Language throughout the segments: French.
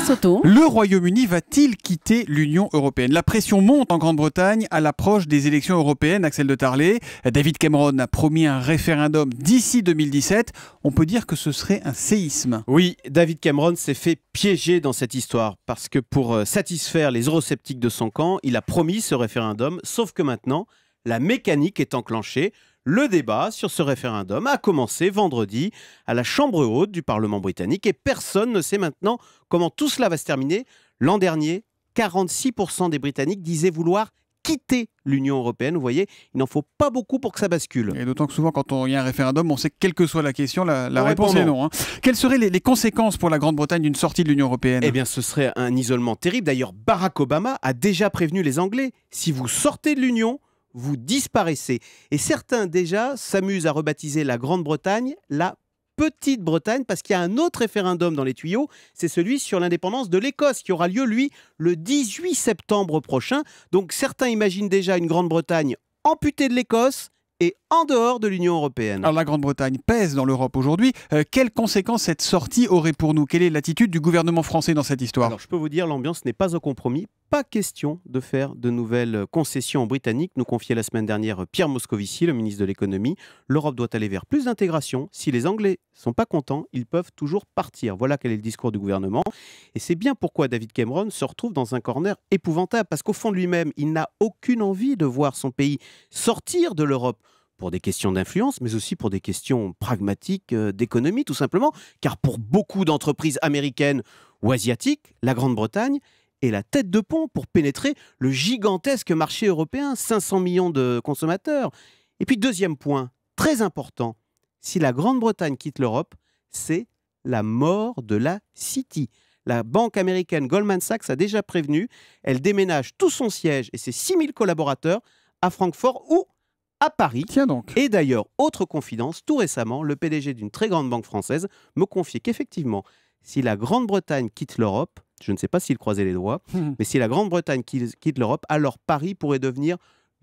Soto. Le Royaume-Uni va-t-il quitter l'Union européenne? La pression monte en Grande-Bretagne à l'approche des élections européennes. Axel de Tarlé, David Cameron a promis un référendum d'ici 2017. On peut dire que ce serait un séisme. Oui, David Cameron s'est fait piéger dans cette histoire parce que pour satisfaire les eurosceptiques de son camp, il a promis ce référendum, sauf que maintenant, la mécanique est enclenchée. Le débat sur ce référendum a commencé vendredi à la Chambre haute du Parlement britannique et personne ne sait maintenant comment tout cela va se terminer. L'an dernier, 46% des Britanniques disaient vouloir quitter l'Union européenne. Vous voyez, il n'en faut pas beaucoup pour que ça bascule. Et d'autant que souvent, quand il y a un référendum, on sait que quelle que soit la question, la réponse est non. non. Quelles seraient les conséquences pour la Grande-Bretagne d'une sortie de l'Union européenne? Eh bien, ce serait un isolement terrible. D'ailleurs, Barack Obama a déjà prévenu les Anglais. Si vous sortez de l'Union, vous disparaissez. Et certains déjà s'amusent à rebaptiser la Grande-Bretagne la Petite-Bretagne parce qu'il y a un autre référendum dans les tuyaux, c'est celui sur l'indépendance de l'Écosse qui aura lieu, lui, le 18 septembre prochain. Donc certains imaginent déjà une Grande-Bretagne amputée de l'Écosse et en dehors de l'Union européenne. Alors la Grande-Bretagne pèse dans l'Europe aujourd'hui. Quelles conséquences cette sortie aurait pour nous? Quelle est l'attitude du gouvernement français dans cette histoire? Alors je peux vous dire, l'ambiance n'est pas au compromis. Pas question de faire de nouvelles concessions aux Britanniques, nous confiait la semaine dernière Pierre Moscovici, le ministre de l'économie. L'Europe doit aller vers plus d'intégration. Si les Anglais ne sont pas contents, ils peuvent toujours partir. Voilà quel est le discours du gouvernement. Et c'est bien pourquoi David Cameron se retrouve dans un corner épouvantable, parce qu'au fond de lui-même, il n'a aucune envie de voir son pays sortir de l'Europe. Pour des questions d'influence, mais aussi pour des questions pragmatiques d'économie, tout simplement. Car pour beaucoup d'entreprises américaines ou asiatiques, la Grande-Bretagne est la tête de pont pour pénétrer le gigantesque marché européen, 500 millions de consommateurs. Et puis deuxième point, très important, si la Grande-Bretagne quitte l'Europe, c'est la mort de la City. La banque américaine Goldman Sachs a déjà prévenu, elle déménage tout son siège et ses 6000 collaborateurs à Francfort ou à Paris. Tiens donc. Et d'ailleurs, autre confidence, tout récemment, le PDG d'une très grande banque française me confiait qu'effectivement, si la Grande-Bretagne quitte l'Europe, je ne sais pas s'il croisait les doigts, mais si la Grande-Bretagne quitte l'Europe, alors Paris pourrait devenir,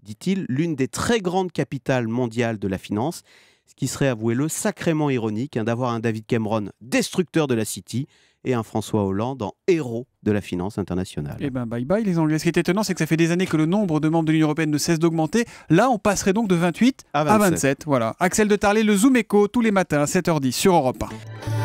dit-il, l'une des très grandes capitales mondiales de la finance, ce qui serait, avouez-le, sacrément ironique d'avoir un David Cameron destructeur de la City et un François Hollande en héros de la finance internationale. Eh ben bye bye les Anglais. Ce qui est étonnant, c'est que ça fait des années que le nombre de membres de l'Union européenne ne cesse d'augmenter. Là, on passerait donc de 28 à 27. Voilà. Axel de Tarlé, le Zoom Echo, tous les matins à 7h10 sur Europe 1.